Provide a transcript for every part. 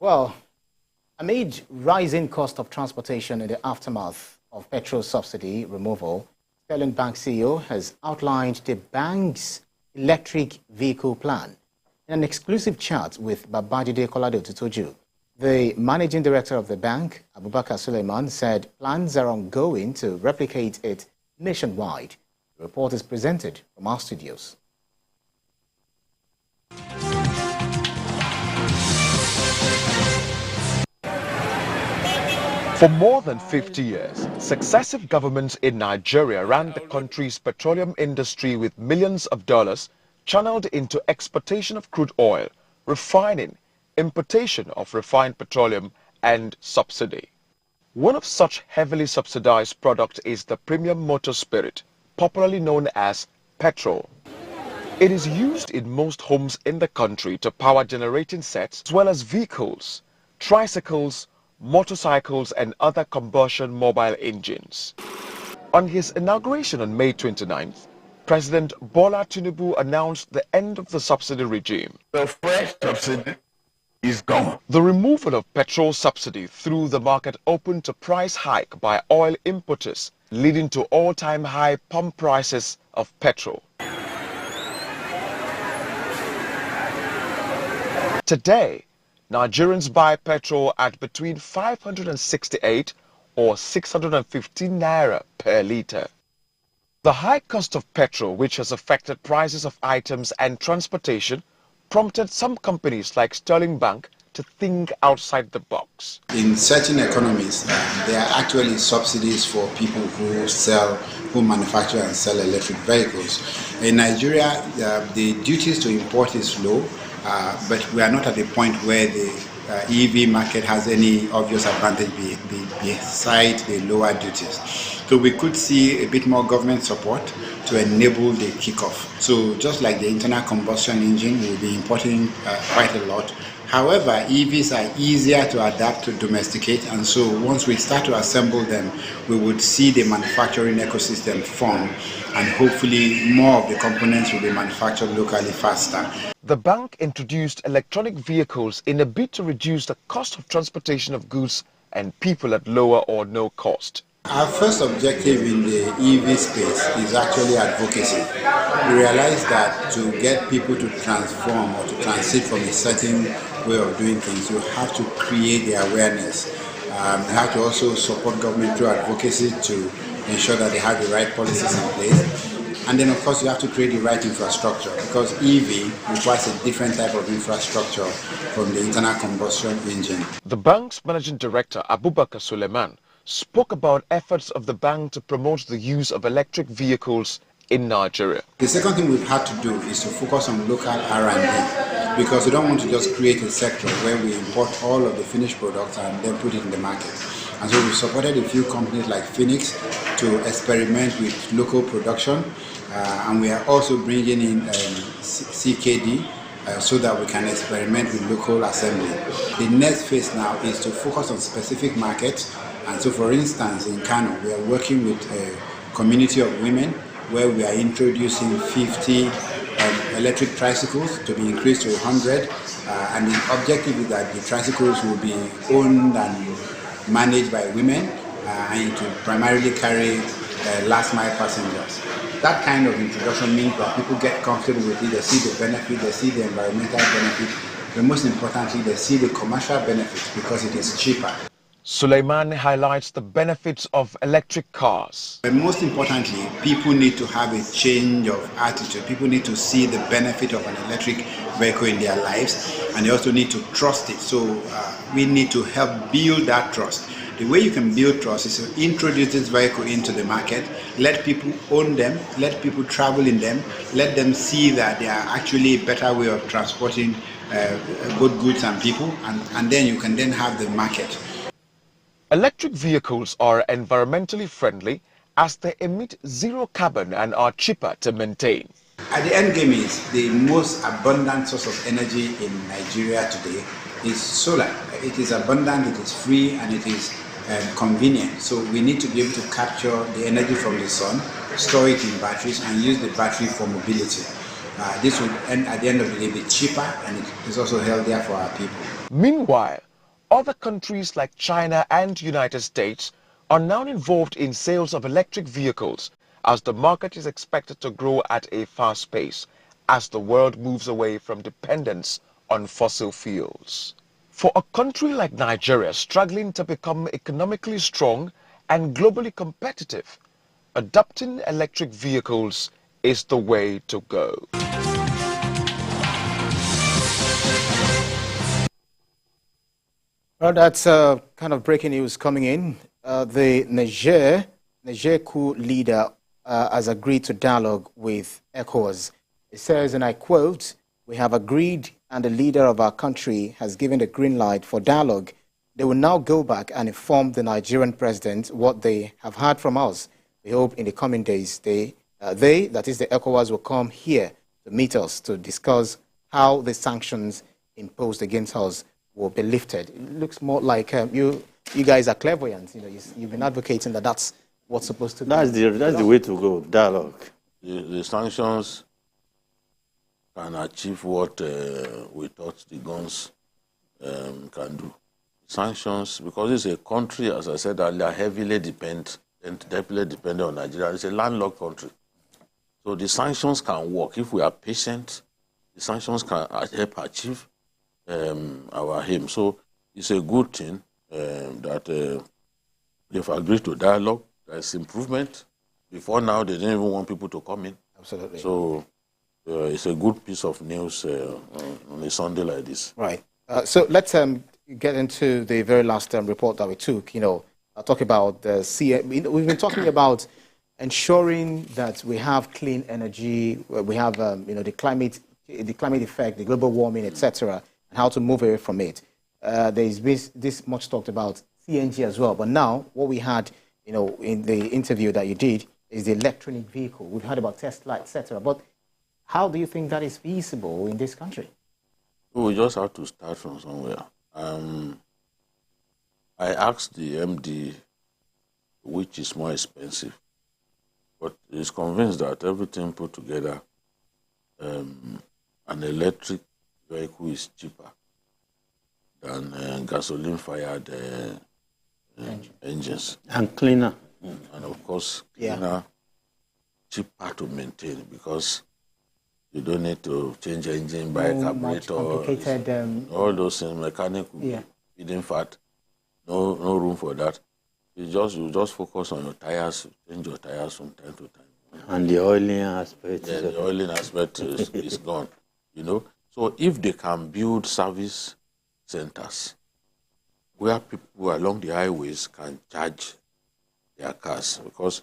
Well, amid rising cost of transportation in the aftermath of petrol subsidy removal, Sterling Bank CEO has outlined the bank's electric vehicle plan in an exclusive chat with Babajide Kolade-Otutoju. The managing director of the bank, Abubakar Suleiman, said plans are ongoing to replicate it nationwide. The report is presented from our studios. For more than 50 years, successive governments in Nigeria ran the country's petroleum industry with millions of dollars channeled into exportation of crude oil, refining, importation of refined petroleum, and subsidy. One of such heavily subsidized products is the premium motor spirit, popularly known as petrol. It is used in most homes in the country to power generating sets as well as vehicles, tricycles, motorcycles and other combustion mobile engines. On his inauguration on May 29th, President Bola Tinubu announced the end of the subsidy regime. The fresh subsidy is gone. The removal of petrol subsidy threw the market open to price hike by oil importers, leading to all-time high pump prices of petrol. Today, Nigerians buy petrol at between 568 or 615 naira per litre. The high cost of petrol, which has affected prices of items and transportation, prompted some companies like Sterling Bank to think outside the box. In certain economies, there are actually subsidies for people who manufacture and sell electric vehicles. In Nigeria, the duties to import is low, but we are not at the point where the EV market has any obvious advantage beside the lower duties. So we could see a bit more government support to enable the kickoff. So just like the internal combustion engine, we'll be importing quite a lot. However, EVs are easier to adapt to domesticate, and so once we start to assemble them, we would see the manufacturing ecosystem form, and hopefully more of the components will be manufactured locally faster. The bank introduced electronic vehicles in a bid to reduce the cost of transportation of goods and people at lower or no cost. Our first objective in the EV space is actually advocacy. We realize that to get people to transform or to transit from a certain way of doing things, you have to create the awareness. You have to also support government through advocacy to ensure that they have the right policies in place. And then, of course, you have to create the right infrastructure, because EV requires a different type of infrastructure from the internal combustion engine. The bank's managing director, Abubakar Suleiman, spoke about efforts of the bank to promote the use of electric vehicles in Nigeria. The second thing we've had to do is to focus on local R&D, because we don't want to just create a sector where we import all of the finished products and then put it in the market. And so we've supported a few companies like Phoenix to experiment with local production, and we are also bringing in CKD so that we can experiment with local assembly. The next phase now is to focus on specific markets. And so, for instance, in Kano, we are working with a community of women where we are introducing 50 electric tricycles to be increased to 100. And the objective is that the tricycles will be owned and managed by women and to primarily carry last mile passengers. That kind of introduction means that people get comfortable with it, they see the benefit, they see the environmental benefit, but most importantly, they see the commercial benefits because it is cheaper. Suleiman highlights the benefits of electric cars. But most importantly, people need to have a change of attitude. People need to see the benefit of an electric vehicle in their lives, and they also need to trust it. So we need to help build that trust. The way you can build trust is to introduce this vehicle into the market, let people own them, let people travel in them, let them see that they are actually a better way of transporting both goods and people, and then you can then have the market. Electric vehicles are environmentally friendly as they emit zero carbon and are cheaper to maintain. At the end game is the most abundant source of energy in Nigeria today is solar. It is abundant, it is free, and it is convenient. So we need to be able to capture the energy from the sun, store it in batteries, and use the battery for mobility. This will, at the end of the day, be cheaper, and it is also healthier for our people. Meanwhile, other countries like China and United States are now involved in sales of electric vehicles as the market is expected to grow at a fast pace as the world moves away from dependence on fossil fuels. For a country like Nigeria struggling to become economically strong and globally competitive, adopting electric vehicles is the way to go. Well, that's kind of breaking news coming in. The Niger coup leader has agreed to dialogue with ECOWAS. It says, and I quote, "We have agreed and the leader of our country has given the green light for dialogue. They will now go back and inform the Nigerian president what they have heard from us. We hope in the coming days that is the ECOWAS, will come here to meet us to discuss how the sanctions imposed against us will be lifted." It looks more like you guys are clairvoyant. You've been advocating that that's what's supposed to be. That's the way to go, dialogue. The sanctions can achieve what we thought the guns can do. Sanctions, because it's a country, as I said earlier, heavily dependent on Nigeria. It's a landlocked country. So the sanctions can work. If we are patient, the sanctions can help achieve our aim. So it's a good thing that they've agreed to dialogue. There's improvement. Before now, they didn't even want people to come in. Absolutely. So it's a good piece of news on a Sunday like this. Right. So let's get into the very last report that we took. I'll talk about the we've been talking about ensuring that we have clean energy, we have the climate effect, the global warming, etc., and how to move away from it. There's this much talked about CNG as well, but now what we had, in the interview that you did is the electronic vehicle. We've heard about Tesla, etc., but how do you think that is feasible in this country? We just have to start from somewhere. I asked the MD which is more expensive, but he's convinced that everything put together, an electric vehicle is cheaper than gasoline-fired engines. And cleaner. And of course, cleaner, cheaper to maintain because you don't need to change engine, buy a carburetor, all those things, mechanic, feeding fat, no room for that. You just focus on your tires, change your tires from time to time. And the oiling aspect. Yeah, the oiling aspect is gone, So if they can build service centers where people along the highways can charge their cars, because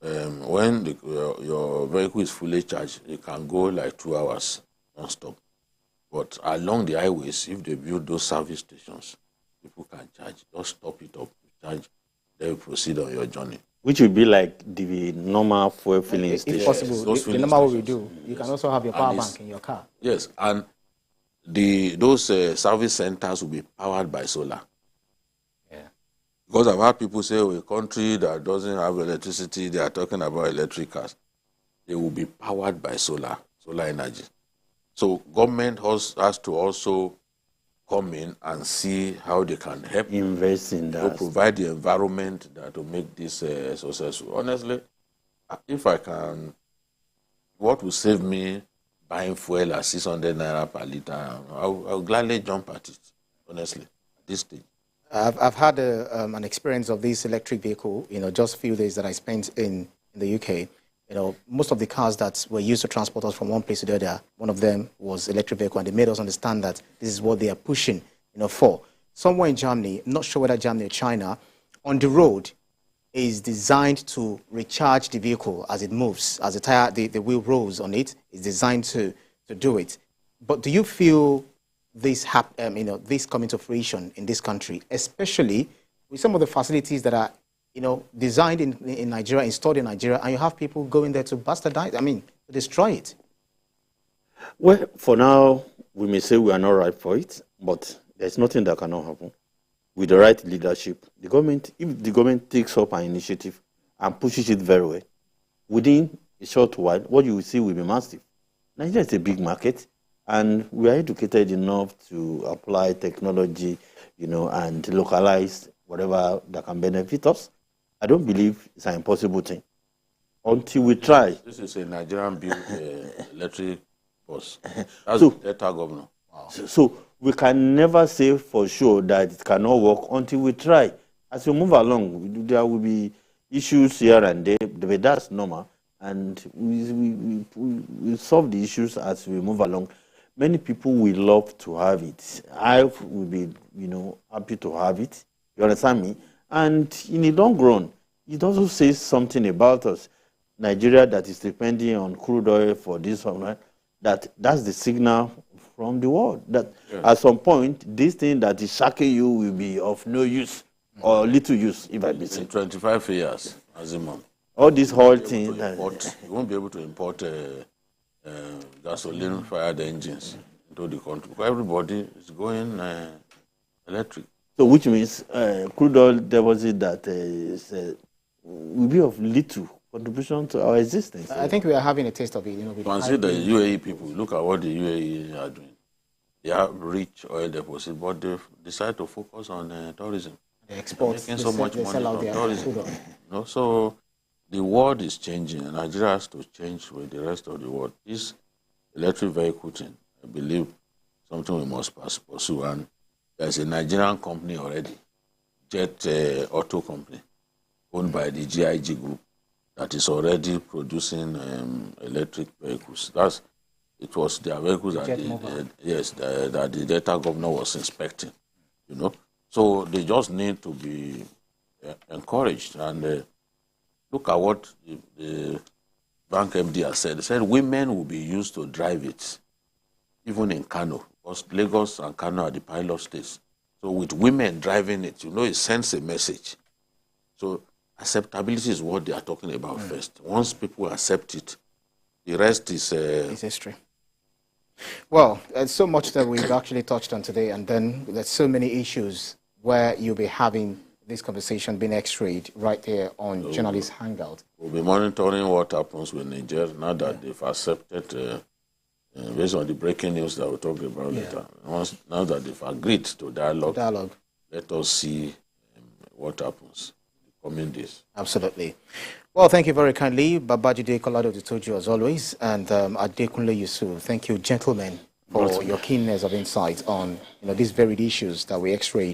when your vehicle is fully charged, it can go like 2 hours non-stop. But along the highways, if they build those service stations, people can charge. Just stop it up, charge, then you proceed on your journey. Which would be like the normal fuel filling station. If possible, the normal way we do. You can also have your power bank in your car. Yes, and those service centers will be powered by solar. Because I've heard people say, a country that doesn't have electricity, they are talking about electric cars. They will be powered by solar energy. So government has to also come in and see how they can help. Invest in that. To provide the environment that will make this successful. Honestly, if I can, what will save me buying fuel at 600 naira per liter, I'll gladly jump at it, honestly, at this stage. I've had an experience of this electric vehicle, just a few days that I spent in the UK. Most of the cars that were used to transport us from one place to the other, one of them was electric vehicle, and they made us understand that this is what they are pushing, for. Somewhere in Germany, I'm not sure whether Germany or China, on the road is designed to recharge the vehicle as it moves, as the wheel rolls on it, is designed to do it. But do you feel this coming to fruition in this country, especially with some of the facilities that are, designed in Nigeria, installed in Nigeria, and you have people going there to bastardize, to destroy it? Well, for now, we may say we are not right for it, but there's nothing that cannot happen. With the right leadership, if the government takes up an initiative and pushes it very well, within a short while, what you will see will be massive. Nigeria is a big market. and we are educated enough to apply technology, and localize whatever that can benefit us. I don't believe it's an impossible thing until we try. This is a Nigerian built electric bus. That's the Delta governor. Wow. So we can never say for sure that it cannot work until we try. As we move along, there will be issues here and there, but that's normal. And we solve the issues as we move along. Many people will love to have it. I will be, happy to have it. You understand me? And in the long run, it also says something about us. Nigeria that is depending on crude oil for this one, right? That's the signal from the world that at some point, this thing that is shaking you will be of no use or little use, if I may say. In 25 years, Azimon. All these whole things. You won't be able to import gasoline-fired engines into the country because everybody is going electric. So, which means crude oil deposit that will be of little contribution to our existence. I think we are having a taste of it. Consider the UAE people. Look at what the UAE are doing. They have rich oil deposits, but they decide to focus on tourism. They export. They're making so much money from tourism. So the world is changing, and Nigeria has to change with the rest of the world. This electric vehicle thing, I believe, something we must pursue. And there's a Nigerian company already, Jet Auto Company, owned by the GIG Group, that is already producing electric vehicles. It was their vehicles that that the Delta governor was inspecting. So they just need to be encouraged. And look at what the bank MD has said. They said women will be used to drive it, even in Kano, because Lagos and Kano are the pilot states. So with women driving it, it sends a message. So acceptability is what they are talking about first. Once people accept it, the rest is history. Well, there's so much that we've actually touched on today, and then there's so many issues where you'll be having this conversation being x-rayed right here on Journalist Hangout. We'll be monitoring what happens with Niger now that they've accepted, based on the breaking news that we're talking about later. Now that they've agreed to dialogue. Let us see what happens in the coming days. Absolutely. Well, thank you very kindly, Babajide Kolado Ditoju, as always, and Adekunle Yusuf. Thank you, gentlemen, for your keenness of insight on these varied issues that we x-rayed.